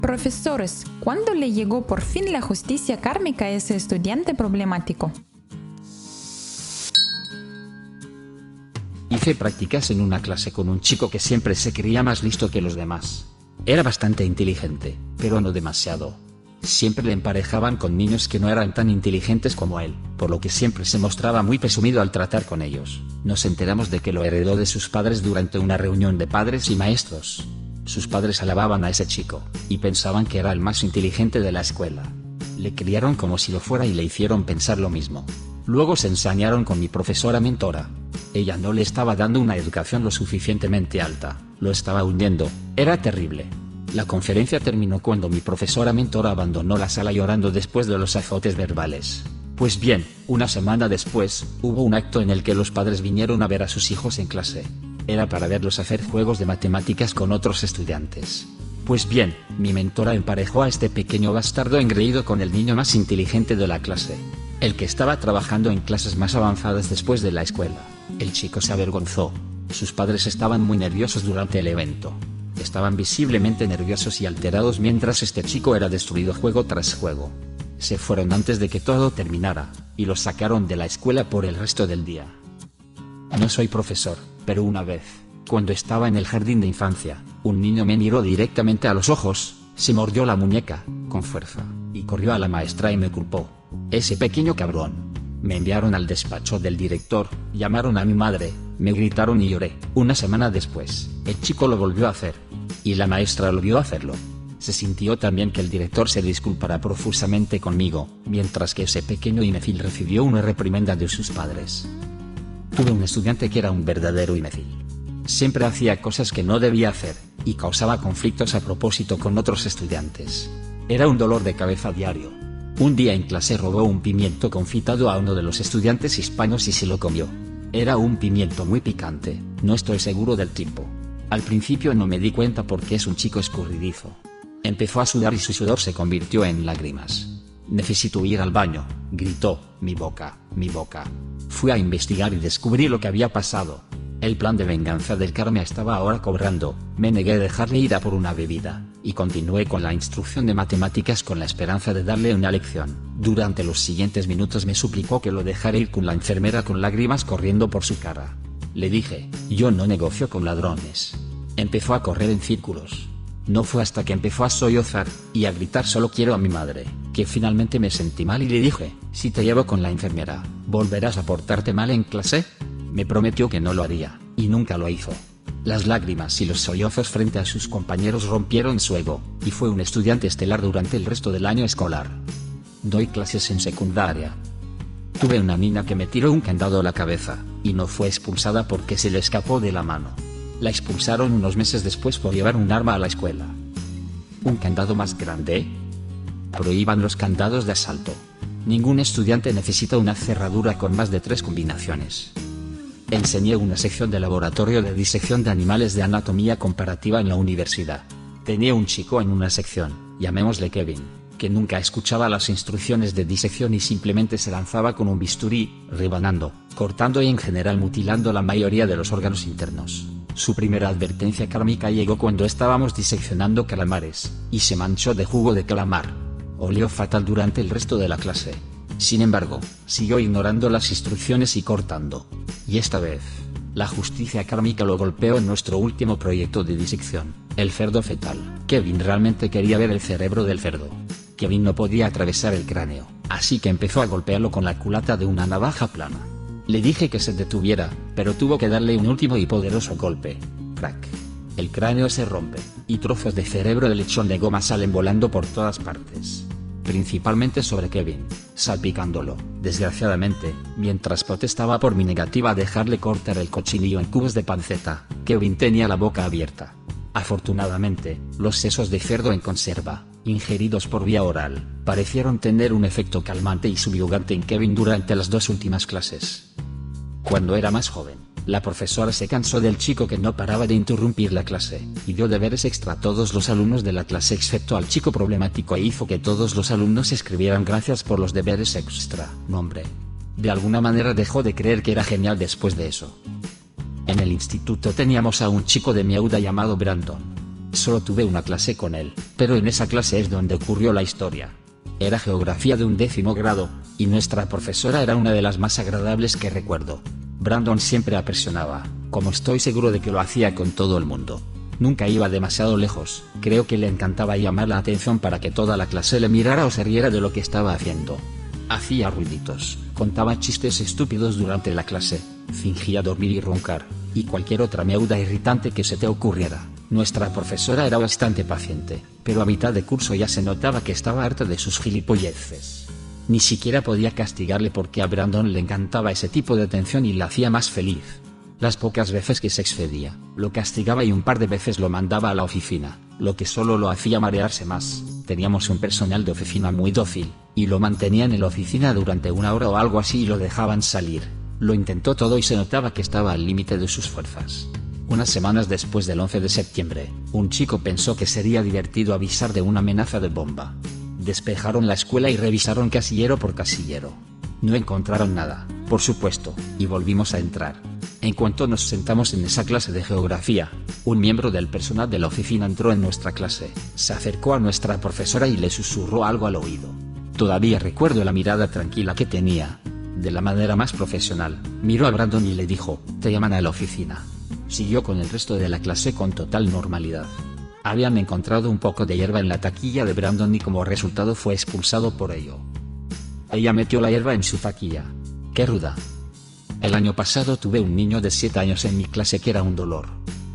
Profesores, ¿cuándo le llegó por fin la justicia kármica a ese estudiante problemático? Hice prácticas en una clase con un chico que siempre se creía más listo que los demás. Era bastante inteligente, pero no demasiado. Siempre le emparejaban con niños que no eran tan inteligentes como él, por lo que siempre se mostraba muy presumido al tratar con ellos. Nos enteramos de que lo heredó de sus padres durante una reunión de padres y maestros. Sus padres alababan a ese chico, y pensaban que era el más inteligente de la escuela. Le criaron como si lo fuera y le hicieron pensar lo mismo. Luego se ensañaron con mi profesora mentora. Ella no le estaba dando una educación lo suficientemente alta, lo estaba hundiendo, era terrible. La conferencia terminó cuando mi profesora mentora abandonó la sala llorando después de los azotes verbales. Pues bien, una semana después, hubo un acto en el que los padres vinieron a ver a sus hijos en clase. Era para verlos hacer juegos de matemáticas con otros estudiantes. Pues bien, mi mentora emparejó a este pequeño bastardo engreído con el niño más inteligente de la clase. El que estaba trabajando en clases más avanzadas después de la escuela. El chico se avergonzó. Sus padres estaban muy nerviosos durante el evento. Estaban visiblemente nerviosos y alterados mientras este chico era destruido juego tras juego. Se fueron antes de que todo terminara, y los sacaron de la escuela por el resto del día. No soy profesor, pero una vez, cuando estaba en el jardín de infancia, un niño me miró directamente a los ojos, se mordió la muñeca, con fuerza, y corrió a la maestra y me culpó. Ese pequeño cabrón. Me enviaron al despacho del director, llamaron a mi madre, me gritaron y lloré. Una semana después, el chico lo volvió a hacer. Y la maestra lo vio hacerlo. Se sintió también que el director se disculpara profusamente conmigo, mientras que ese pequeño imbécil recibió una reprimenda de sus padres. Tuve un estudiante que era un verdadero imbécil. Siempre hacía cosas que no debía hacer, y causaba conflictos a propósito con otros estudiantes. Era un dolor de cabeza diario. Un día en clase robó un pimiento confitado a uno de los estudiantes hispanos y se lo comió. Era un pimiento muy picante, no estoy seguro del tipo. Al principio no me di cuenta porque es un chico escurridizo. Empezó a sudar y su sudor se convirtió en lágrimas. Necesito ir al baño, gritó, mi boca, mi boca. Fui a investigar y descubrí lo que había pasado. El plan de venganza del karma estaba ahora cobrando, me negué a dejarle ir a por una bebida, y continué con la instrucción de matemáticas con la esperanza de darle una lección. Durante los siguientes minutos me suplicó que lo dejara ir con la enfermera con lágrimas corriendo por su cara. Le dije, yo no negocio con ladrones. Empezó a correr en círculos. No fue hasta que empezó a sollozar, y a gritar solo quiero a mi madre, que finalmente me sentí mal y le dije, si te llevo con la enfermera, ¿volverás a portarte mal en clase? Me prometió que no lo haría, y nunca lo hizo. Las lágrimas y los sollozos frente a sus compañeros rompieron su ego, y fue un estudiante estelar durante el resto del año escolar. Doy clases en secundaria. Tuve una niña que me tiró un candado a la cabeza, y no fue expulsada porque se le escapó de la mano. La expulsaron unos meses después por llevar un arma a la escuela. ¿Un candado más grande? Prohíban los candados de asalto. Ningún estudiante necesita una cerradura con más de 3 combinaciones. Enseñé una sección de laboratorio de disección de animales de anatomía comparativa en la universidad. Tenía un chico en una sección, llamémosle Kevin, que nunca escuchaba las instrucciones de disección y simplemente se lanzaba con un bisturí, rebanando, cortando y en general mutilando la mayoría de los órganos internos. Su primera advertencia kármica llegó cuando estábamos diseccionando calamares, y se manchó de jugo de calamar. Olió fatal durante el resto de la clase. Sin embargo, siguió ignorando las instrucciones y cortando. Y esta vez, la justicia kármica lo golpeó en nuestro último proyecto de disección, el cerdo fetal. Kevin realmente quería ver el cerebro del cerdo. Kevin no podía atravesar el cráneo, así que empezó a golpearlo con la culata de una navaja plana. Le dije que se detuviera, pero tuvo que darle un último y poderoso golpe. Crack. El cráneo se rompe, y trozos de cerebro de lechón de goma salen volando por todas partes. Principalmente sobre Kevin, salpicándolo, desgraciadamente, mientras protestaba por mi negativa a dejarle cortar el cochinillo en cubos de panceta, Kevin tenía la boca abierta. Afortunadamente, los sesos de cerdo en conserva, ingeridos por vía oral, parecieron tener un efecto calmante y subyugante en Kevin durante las 2 últimas clases. Cuando era más joven, la profesora se cansó del chico que no paraba de interrumpir la clase, y dio deberes extra a todos los alumnos de la clase excepto al chico problemático e hizo que todos los alumnos escribieran gracias por los deberes extra. Nombre. De alguna manera dejó de creer que era genial después de eso. En el instituto teníamos a un chico de mi auda llamado Brandon. Solo tuve una clase con él, pero en esa clase es donde ocurrió la historia. Era geografía de 11º grado, y nuestra profesora era una de las más agradables que recuerdo. Brandon siempre apresionaba, como estoy seguro de que lo hacía con todo el mundo. Nunca iba demasiado lejos, creo que le encantaba llamar la atención para que toda la clase le mirara o se riera de lo que estaba haciendo. Hacía ruiditos, contaba chistes estúpidos durante la clase, fingía dormir y roncar, y cualquier otra meuda irritante que se te ocurriera. Nuestra profesora era bastante paciente, pero a mitad de curso ya se notaba que estaba harta de sus gilipolleces. Ni siquiera podía castigarle porque a Brandon le encantaba ese tipo de atención y la hacía más feliz. Las pocas veces que se excedía, lo castigaba y un par de veces lo mandaba a la oficina, lo que solo lo hacía marearse más. Teníamos un personal de oficina muy dócil, y lo mantenían en la oficina durante 1 hora o algo así y lo dejaban salir. Lo intentó todo y se notaba que estaba al límite de sus fuerzas. Unas semanas después del 11 de septiembre, un chico pensó que sería divertido avisar de una amenaza de bomba. Despejaron la escuela y revisaron casillero por casillero. No encontraron nada, por supuesto, y volvimos a entrar. En cuanto nos sentamos en esa clase de geografía, un miembro del personal de la oficina entró en nuestra clase, se acercó a nuestra profesora y le susurró algo al oído. Todavía recuerdo la mirada tranquila que tenía. De la manera más profesional, miró a Brandon y le dijo, «Te llaman a la oficina». Siguió con el resto de la clase con total normalidad. Habían encontrado un poco de hierba en la taquilla de Brandon y como resultado fue expulsado por ello. Ella metió la hierba en su taquilla. ¡Qué ruda! El año pasado tuve un niño de 7 años en mi clase que era un dolor.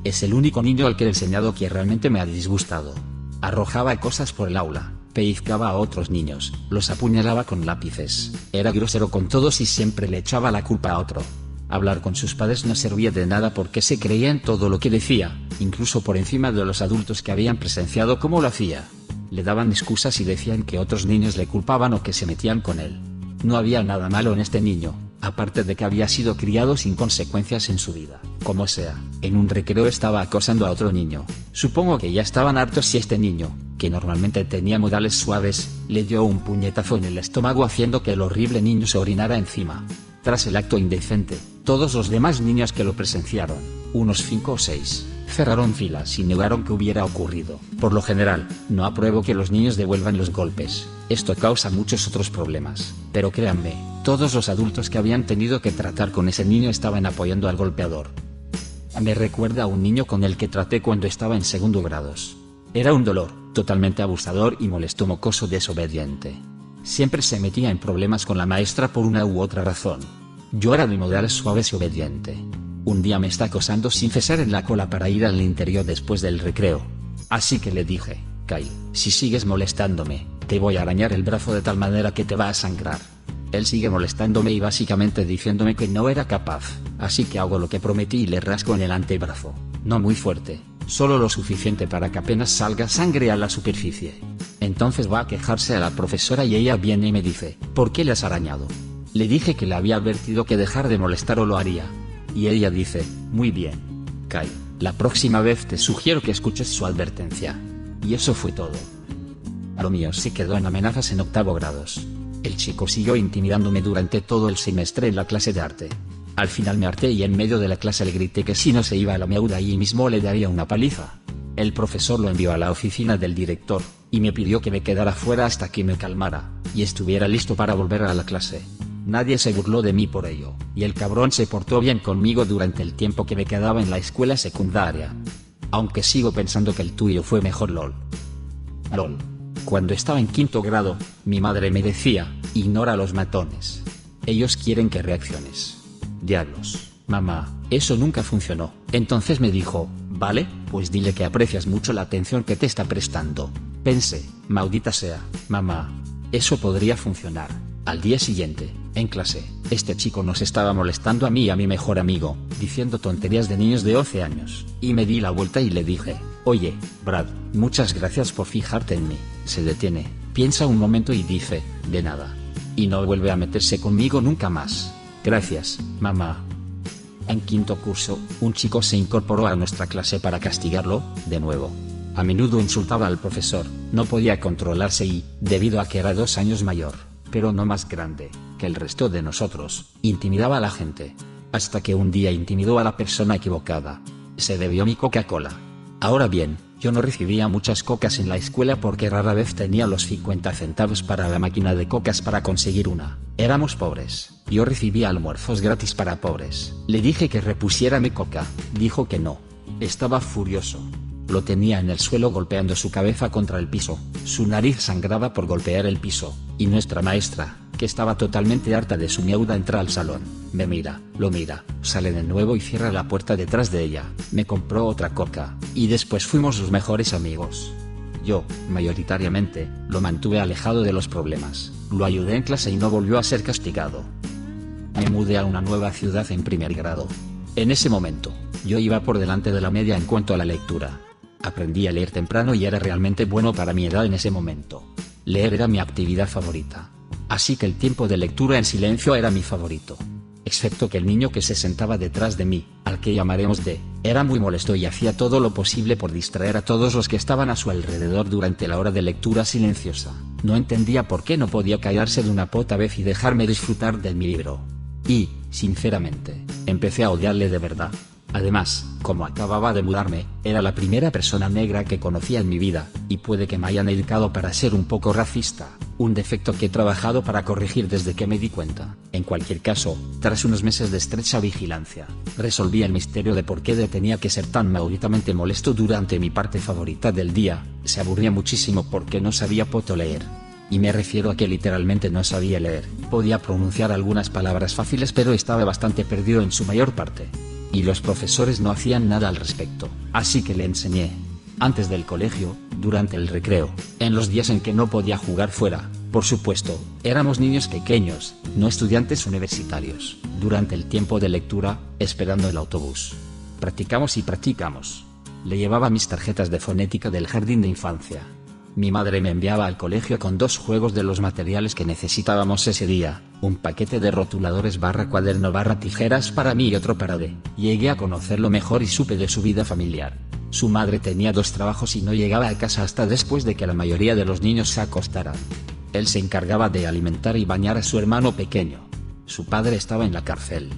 Es el único niño al que he enseñado que realmente me ha disgustado. Arrojaba cosas por el aula, pellizcaba a otros niños, los apuñalaba con lápices, era grosero con todos y siempre le echaba la culpa a otro. Hablar con sus padres no servía de nada porque se creía en todo lo que decía, incluso por encima de los adultos que habían presenciado cómo lo hacía. Le daban excusas y decían que otros niños le culpaban o que se metían con él. No había nada malo en este niño, aparte de que había sido criado sin consecuencias en su vida. Como sea, en un recreo estaba acosando a otro niño. Supongo que ya estaban hartos y este niño, que normalmente tenía modales suaves, le dio un puñetazo en el estómago haciendo que el horrible niño se orinara encima. Tras el acto indecente, todos los demás niños que lo presenciaron, unos 5 o 6, cerraron filas y negaron que hubiera ocurrido. Por lo general, no apruebo que los niños devuelvan los golpes, esto causa muchos otros problemas, pero créanme, todos los adultos que habían tenido que tratar con ese niño estaban apoyando al golpeador. Me recuerda a un niño con el que traté cuando estaba en 2º grados. Era un dolor, totalmente abusador y molesto mocoso desobediente. Siempre se metía en problemas con la maestra por una u otra razón. Yo era de modales suaves y obediente. Un día me está acosando sin cesar en la cola para ir al interior después del recreo. Así que le dije, Kyle, si sigues molestándome, te voy a arañar el brazo de tal manera que te va a sangrar. Él sigue molestándome y básicamente diciéndome que no era capaz, así que hago lo que prometí y le rasco en el antebrazo. No muy fuerte, solo lo suficiente para que apenas salga sangre a la superficie. Entonces va a quejarse a la profesora y ella viene y me dice, ¿por qué le has arañado? Le dije que le había advertido que dejar de molestar o lo haría. Y ella dice, muy bien, Kyle, la próxima vez te sugiero que escuches su advertencia. Y eso fue todo. Lo mío se quedó en amenazas en 8º grados. El chico siguió intimidándome durante todo el semestre en la clase de arte. Al final me harté y en medio de la clase le grité que si no se iba a la meuda allí mismo le daría una paliza. El profesor lo envió a la oficina del director, y me pidió que me quedara fuera hasta que me calmara, y estuviera listo para volver a la clase. Nadie se burló de mí por ello, y el cabrón se portó bien conmigo durante el tiempo que me quedaba en la escuela secundaria. Aunque sigo pensando que el tuyo fue mejor LOL. LOL. Cuando estaba en 5º grado, mi madre me decía, ignora a los matones. Ellos quieren que reacciones. Diablos, mamá, eso nunca funcionó. Entonces me dijo, vale, pues dile que aprecias mucho la atención que te está prestando. Pensé, maldita sea, mamá. Eso podría funcionar. Al día siguiente, en clase, este chico nos estaba molestando a mí y a mi mejor amigo, diciendo tonterías de niños de 11 años, y me di la vuelta y le dije, oye, Brad, muchas gracias por fijarte en mí. Se detiene, piensa un momento y dice, de nada. Y no vuelve a meterse conmigo nunca más. Gracias, mamá. En 5º curso, un chico se incorporó a nuestra clase para castigarlo, de nuevo. A menudo insultaba al profesor, no podía controlarse y, debido a que era 2 años mayor, pero no más grande, que el resto de nosotros, intimidaba a la gente. Hasta que un día intimidó a la persona equivocada. Se bebió mi Coca-Cola. Ahora bien, Yo no recibía muchas cocas en la escuela porque rara vez tenía los 50 centavos para la máquina de cocas para conseguir una. Éramos pobres. Yo recibía almuerzos gratis para pobres. Le dije que repusiera mi coca. Dijo que no. Estaba furioso. Lo tenía en el suelo golpeando su cabeza contra el piso. Su nariz sangraba por golpear el piso. Y nuestra maestra, que estaba totalmente harta de su miauda, entra al salón. Me mira, lo mira, sale de nuevo y cierra la puerta detrás de ella. Me compró otra coca. Y después fuimos los mejores amigos. Yo, mayoritariamente, lo mantuve alejado de los problemas. Lo ayudé en clase y no volvió a ser castigado. Me mudé a una nueva ciudad en primer grado. En ese momento, yo iba por delante de la media en cuanto a la lectura. Aprendí a leer temprano y era realmente bueno para mi edad en ese momento. Leer era mi actividad favorita. Así que el tiempo de lectura en silencio era mi favorito. Excepto que el niño que se sentaba detrás de mí, al que llamaremos D, era muy molesto y hacía todo lo posible por distraer a todos los que estaban a su alrededor durante la hora de lectura silenciosa. No entendía por qué no podía callarse de una puta vez y dejarme disfrutar de mi libro. Y, sinceramente, empecé a odiarle de verdad. Además, como acababa de mudarme, era la primera persona negra que conocía en mi vida, y puede que me hayan educado para ser un poco racista, un defecto que he trabajado para corregir desde que me di cuenta. En cualquier caso, tras unos meses de estrecha vigilancia, resolví el misterio de por qué tenía que ser tan mauditamente molesto durante mi parte favorita del día. Se aburría muchísimo porque no sabía puto leer. Y me refiero a que literalmente no sabía leer. Podía pronunciar algunas palabras fáciles pero estaba bastante perdido en su mayor parte. Y los profesores no hacían nada al respecto, así que le enseñé. Antes del colegio, durante el recreo, en los días en que no podía jugar fuera, por supuesto, éramos niños pequeños, no estudiantes universitarios. Durante el tiempo de lectura, esperando el autobús. Practicamos y practicamos. Le llevaba mis tarjetas de fonética del jardín de infancia. Mi madre me enviaba al colegio con 2 juegos de los materiales que necesitábamos ese día, un paquete de rotuladores / cuaderno / tijeras para mí y otro para D. Llegué a conocerlo mejor y supe de su vida familiar. Su madre tenía 2 trabajos y no llegaba a casa hasta después de que la mayoría de los niños se acostaran. Él se encargaba de alimentar y bañar a su hermano pequeño. Su padre estaba en la cárcel.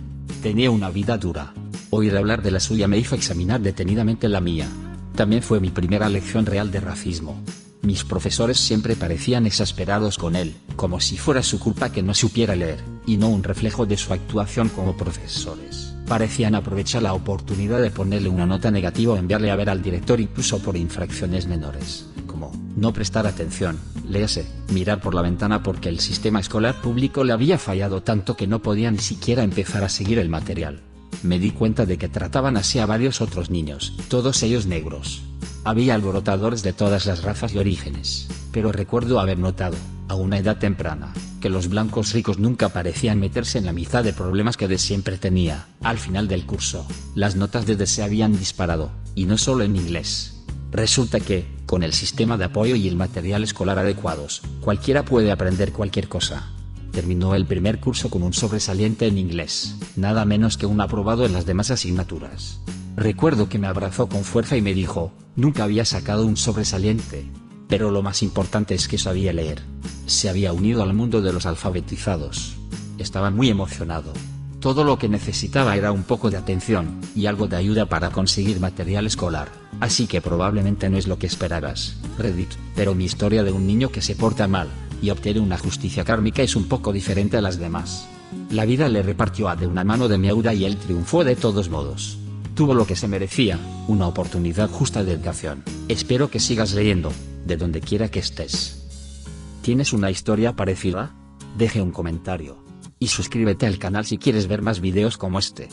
Tenía una vida dura. Oír hablar de la suya me hizo examinar detenidamente la mía. También fue mi primera lección real de racismo. Mis profesores siempre parecían exasperados con él, como si fuera su culpa que no supiera leer, y no un reflejo de su actuación como profesores. Parecían aprovechar la oportunidad de ponerle una nota negativa o enviarle a ver al director incluso por infracciones menores, como no prestar atención, léase, mirar por la ventana porque el sistema escolar público le había fallado tanto que no podía ni siquiera empezar a seguir el material. Me di cuenta de que trataban así a varios otros niños, todos ellos negros. Había alborotadores de todas las razas y orígenes, pero recuerdo haber notado, a una edad temprana, que los blancos ricos nunca parecían meterse en la mitad de problemas que D siempre tenía. Al final del curso, las notas de D se habían disparado, y no solo en inglés. Resulta que, con el sistema de apoyo y el material escolar adecuados, cualquiera puede aprender cualquier cosa. Terminó el primer curso con un sobresaliente en inglés, nada menos que un aprobado en las demás asignaturas. Recuerdo que me abrazó con fuerza y me dijo, nunca había sacado un sobresaliente. Pero lo más importante es que sabía leer. Se había unido al mundo de los alfabetizados. Estaba muy emocionado. Todo lo que necesitaba era un poco de atención, y algo de ayuda para conseguir material escolar. Así que probablemente no es lo que esperabas, Reddit, pero mi historia de un niño que se porta mal, y obtiene una justicia kármica es un poco diferente a las demás. La vida le repartió a de una mano de miauda y él triunfó de todos modos. Tuvo lo que se merecía, una oportunidad justa de educación. Espero que sigas leyendo, de donde quiera que estés. ¿Tienes una historia parecida? Deje un comentario. Y suscríbete al canal si quieres ver más videos como este.